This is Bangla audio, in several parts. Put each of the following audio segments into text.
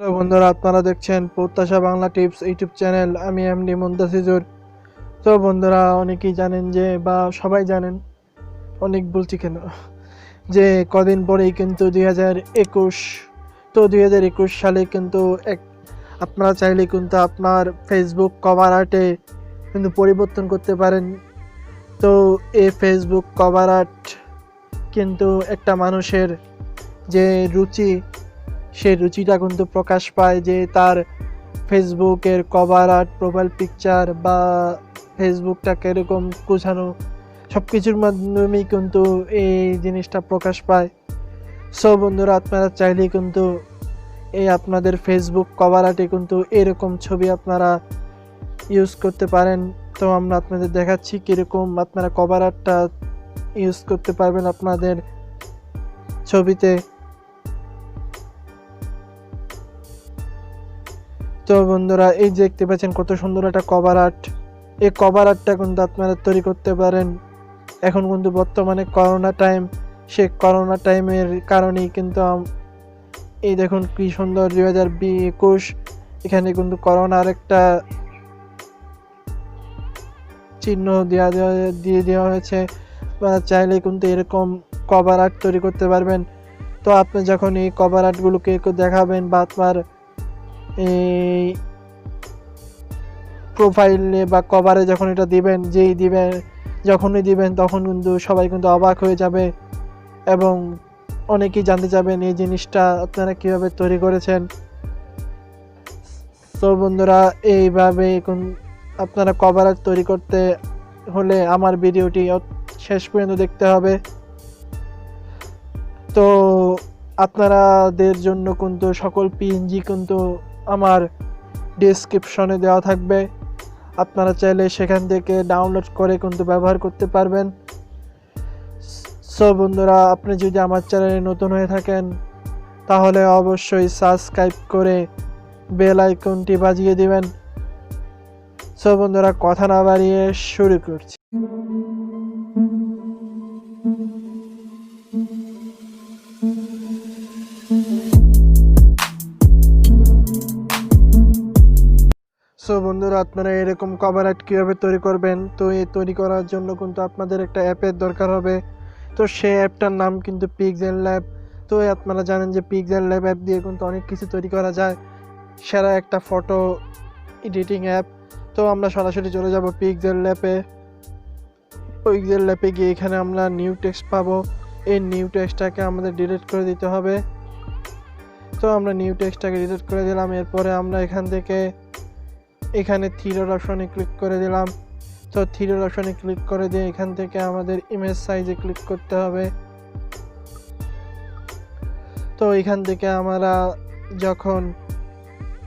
হ্যালো বন্ধুরা, আপনারা দেখছেন প্রত্যাশা বাংলা টিপস ইউটিউব চ্যানেল। আমি এমডি মুন্তাসিজুর। তো বন্ধুরা, অনেকেই জানেন যে বা সবাই জানেন, অনেক বলছি কেন, যে কদিন পরেই কিন্তু 2021। তো 2021 সালে কিন্তু আপনারা চাইলে কিন্তু আপনার ফেসবুক কভার আর্টে কিন্তু পরিবর্তন করতে পারেন। তো এই ফেসবুক কভার আর্ট কিন্তু একটা মানুষের যে রুচি, সেই রুচিটা কিন্তু প্রকাশ পায় যে তার ফেসবুকের কভার আর্ট, প্রোফাইল পিকচার বা ফেসবুকটা কীরকম গোছানো, সব কিছুর মাধ্যমেই কিন্তু এই জিনিসটা প্রকাশ পায়। সো বন্ধুরা, আপনারা চাইলেই কিন্তু এই আপনাদের ফেসবুক কভার আর্টে কিন্তু এরকম ছবি আপনারা ইউজ করতে পারেন। তো আমরা আপনাদের দেখাচ্ছি কীরকম আপনারা কভার আর্টটা ইউজ করতে পারবেন আপনাদের ছবিতে। তো বন্ধুরা, এই যে দেখতে পাচ্ছেন কত সুন্দর একটা কভার আর্ট। এই কভার আর্টটা কিন্তু আপনারা তৈরি করতে পারেন। এখন কিন্তু বর্তমানে করোনা টাইম, সে করোনা টাইমের কারণেই কিন্তু এই দেখুন কি সুন্দর 2021 এখানে কিন্তু করোনার একটা চিহ্ন দিয়ে দেওয়া হয়েছে। বা চাইলে কিন্তু এরকম কভার আর্ট তৈরি করতে পারবেন। তো আপনি যখন এই কভার আর্টগুলোকে দেখাবেন বা আপনার এই প্রোফাইলে বা কভারে যখন এটা দিবেন, যখনই দিবেন তখন কিন্তু সবাই কিন্তু অবাক হয়ে যাবে এবং অনেকেই জানতে চাবেন এই জিনিসটা আপনারা কিভাবে তৈরি করেছেন। তো বন্ধুরা, এইভাবে আপনারা কভার আর্ট তৈরি করতে হলে আমার ভিডিওটি শেষ পর্যন্ত দেখতে হবে। তো আপনাদের জন্য কিন্তু সকল পিএনজি কিন্তু আমার ডেসক্রিপশনে দেওয়া থাকবে, আপনারা চাইলে সেখান থেকে ডাউনলোড করে কিন্তু ব্যবহার করতে পারবেন। সো বন্ধুরা, আপনি যদি আমার চ্যানেলে নতুন হয়ে থাকেন তাহলে অবশ্যই সাবস্ক্রাইব করে বেল আইকনটি বাজিয়ে দিবেন। সো বন্ধুরা, কথা না বাড়িয়ে শুরু করছি। সো বন্ধুরা, আপনারা এরকম কভার আর্ট কীভাবে তৈরি করবেন, তো এই তৈরি করার জন্য কিন্তু আপনাদের একটা অ্যাপের দরকার হবে। তো সেই অ্যাপটার নাম কিন্তু pixellab। তো আপনারা জানেন যে pixellab অ্যাপ দিয়ে কিন্তু অনেক কিছু তৈরি করা যায়, সেরা একটা ফটো এডিটিং অ্যাপ। তো আমরা সরাসরি চলে যাব পিক্সেলল্যাবে গিয়ে এখানে আমরা নিউ টেক্সট পাবো। এই নিউ টেক্সটটাকে আমাদের ডিলিট করে দিতে হবে। তো আমরা নিউ টেক্সটটাকে ডিলিট করে দিলাম। এরপরে আমরা এখানে থ্রি ডট অপশনে ক্লিক করে দিলাম। তো থ্রি ডট অপশনে ক্লিক করে দিয়ে এখান থেকে আমাদের ইমেজ সাইজে ক্লিক করতে হবে। তো এখান থেকে আমরা যখন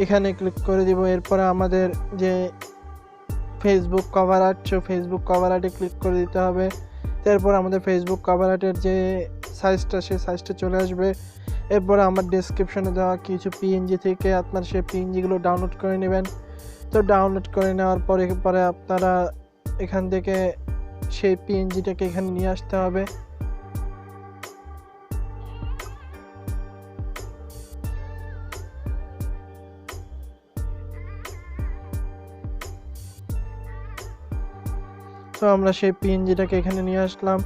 এখানে ক্লিক করে দিব, এরপরে আমাদের যে Facebook cover art, Facebook cover আর্টে ক্লিক করে দিতে হবে। তারপর আমাদের ফেসবুক কভার আর্টের যে সাইজটা, সেই সাইজটা চলে আসবে। এরপরে আমার ডেসক্রিপশনে দেওয়া কিছু পিএনজি থেকে আপনার সেই পিএনজিগুলো ডাউনলোড করে নেবেন। তো ডাউনলোড করে নেওয়ার পরে আপনারা এখান থেকে সেই পিএনজিটাকে এখানে নিয়ে আসতে হবে। তো আমরা সেই পিএনজিটাকে এখানে নিয়ে আসলাম।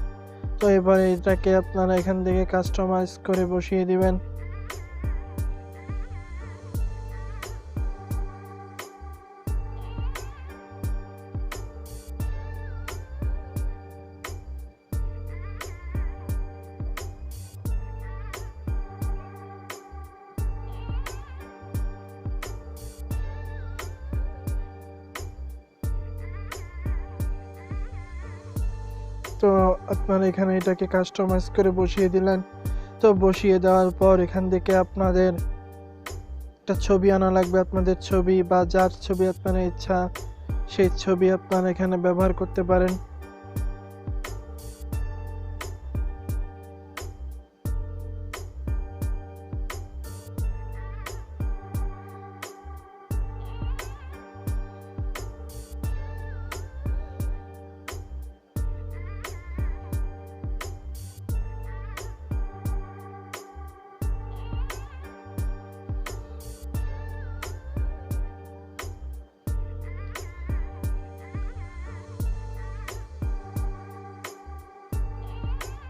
তো এবারে এটাকে আপনারা এখান থেকে কাস্টমাইজ করে বসিয়ে দিবেন। তো আপনারা এখানে এটাকে কাস্টমাইজ করে বসিয়ে দিলেন। তো বসিয়ে দেওয়ার পর এখান থেকে আপনাদের একটা ছবি আনা লাগবে। আপনাদের ছবি বা যার ছবি আপনার ইচ্ছা, সেই ছবি আপনারা এখানে ব্যবহার করতে পারেন।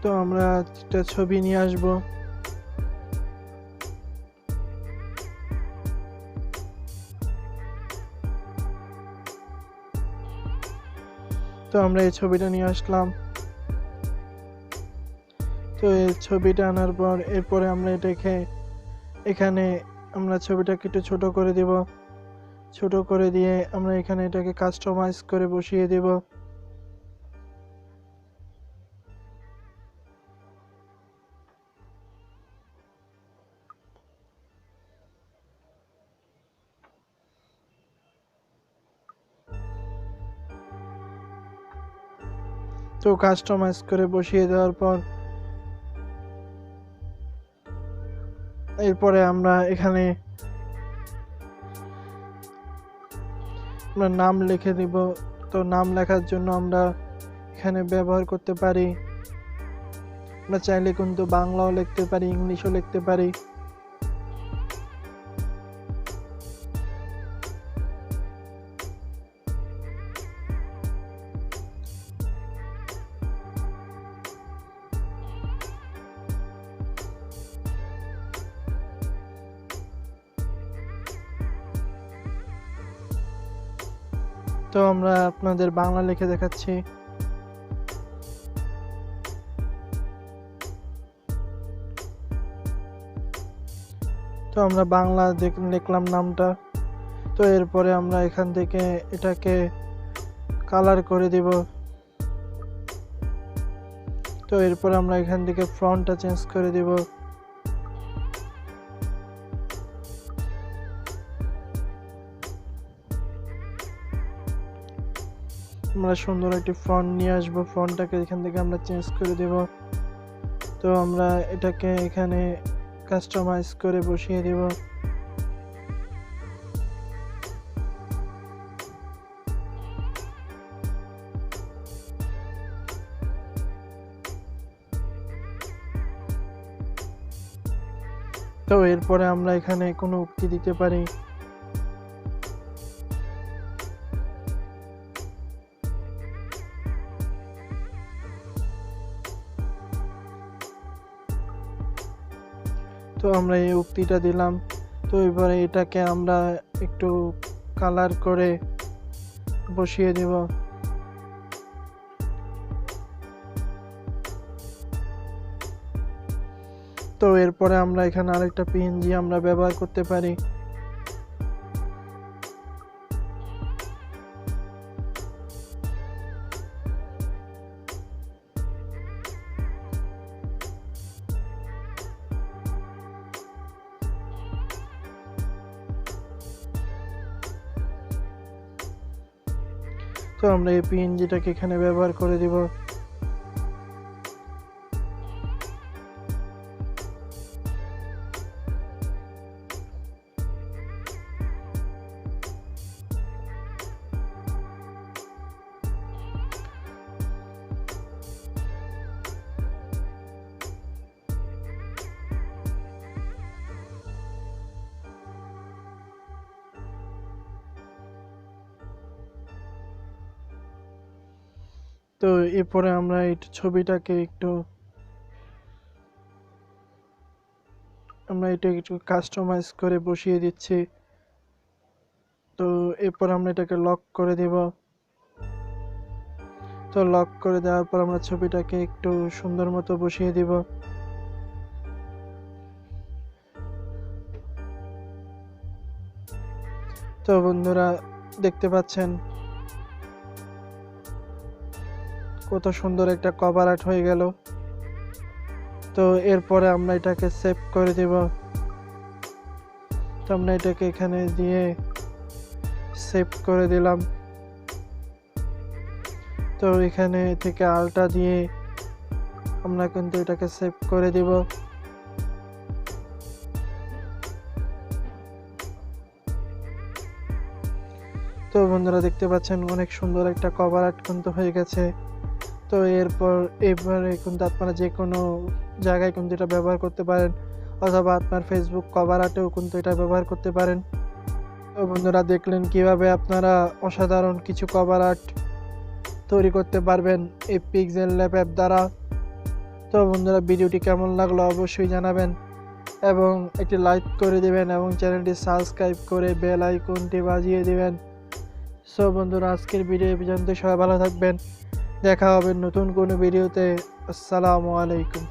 তো আমরা একটা ছবি নিয়ে আসব। তো আমরা এই ছবিটা নিয়ে আসলাম। তো এই ছবিটা আনার পর এরপরে আমরা এটাকে এখানে আমরা ছবিটাকে একটু ছোট করে দেব। ছোট করে দিয়ে আমরা এখানে এটাকে কাস্টমাইজ করে বসিয়ে দেব। তো কাস্টমাইজ করে বসিয়ে দেওয়ার পর এরপরে আমরা এখানে আমরা নাম লিখে দিব। তো নাম লেখার জন্য আমরা এখানে ব্যবহার করতে পারি, আমরা চাইলে কিন্তু বাংলাও লিখতে পারি, ইংলিশও লিখতে পারি। তো আমরা আপনাদের বাংলা লিখে দেখাচ্ছি। তো আমরা বাংলা লিখলাম নামটা। তো এরপরে আমরা এখান থেকে এটাকে কালার করে দিব। তো এরপর আমরা এখান থেকে ফন্টটা চেঞ্জ করে দিব। আমরা সুন্দর একটি ফন্ট নিয়ে আসবো, ফন্টটাকে এখান থেকে আমরা চেঞ্জ করে দেব। তো আমরা এটাকে এখানে কাস্টমাইজ করে বসিয়ে দেব। তো এরপরে আমরা এখানে কোনো উক্তি দিতে পারি। তো আমরা এই উক্তিটা দিলাম। তো এবারে এটাকে আমরা একটু কালার করে বসিয়ে দেব। তো এরপরে আমরা এখানে আরেকটা পিএনজি আমরা ব্যবহার করতে পারি। তো আমরা এই পিএনজিটাকে এখানে ব্যবহার করে দিব। তো এরপরে আমরা এই ছবিটাকে একটু কাস্টমাইজ করে বসিয়ে দিচ্ছি। তো এরপর আমরা এটাকে লক করে দেব। তো লক করে দেওয়ার পর আমরা ছবিটাকে একটু সুন্দর মতো বসিয়ে দিব। তো বন্ধুরা দেখতে পাচ্ছেন কত সুন্দর একটা কভার আর্ট হয়ে গেল। তো এরপরে আমরা এটাকে সেভ করে দেব। তো আমরা এটাকে এখানে দিয়ে সেভ করে দিলাম। তো এখানে থেকে আলটা দিয়ে আমরা কিন্তু এটাকে সেভ করে দিব। তো বন্ধুরা দেখতে পাচ্ছেন অনেক সুন্দর একটা কভার আর্ট কিন্তু হয়ে গেছে। তো এবারে কিন্তু আপনারা যে কোনো জায়গায় কিন্তু এটা ব্যবহার করতে পারেন, অথবা আপনার ফেসবুক কভার আর্টেও কিন্তু এটা ব্যবহার করতে পারেন। তো বন্ধুরা দেখলেন কিভাবে আপনারা অসাধারণ কিছু কভার আর্ট তৈরি করতে পারবেন এই পিক্সেল ল্যাব অ্যাপ দ্বারা। তো তো বন্ধুরা, ভিডিওটি কেমন লাগলো অবশ্যই জানাবেন এবং একটি লাইক করে দেবেন এবং চ্যানেলটি সাবস্ক্রাইব করে বেল আইকনটি বাজিয়ে দেবেন। সো বন্ধুরা, আজকের ভিডিও পর্যন্ত সবাই ভালো থাকবেন। দেখা হবে নতুন কোনো ভিডিওতে। আসসালামু আলাইকুম।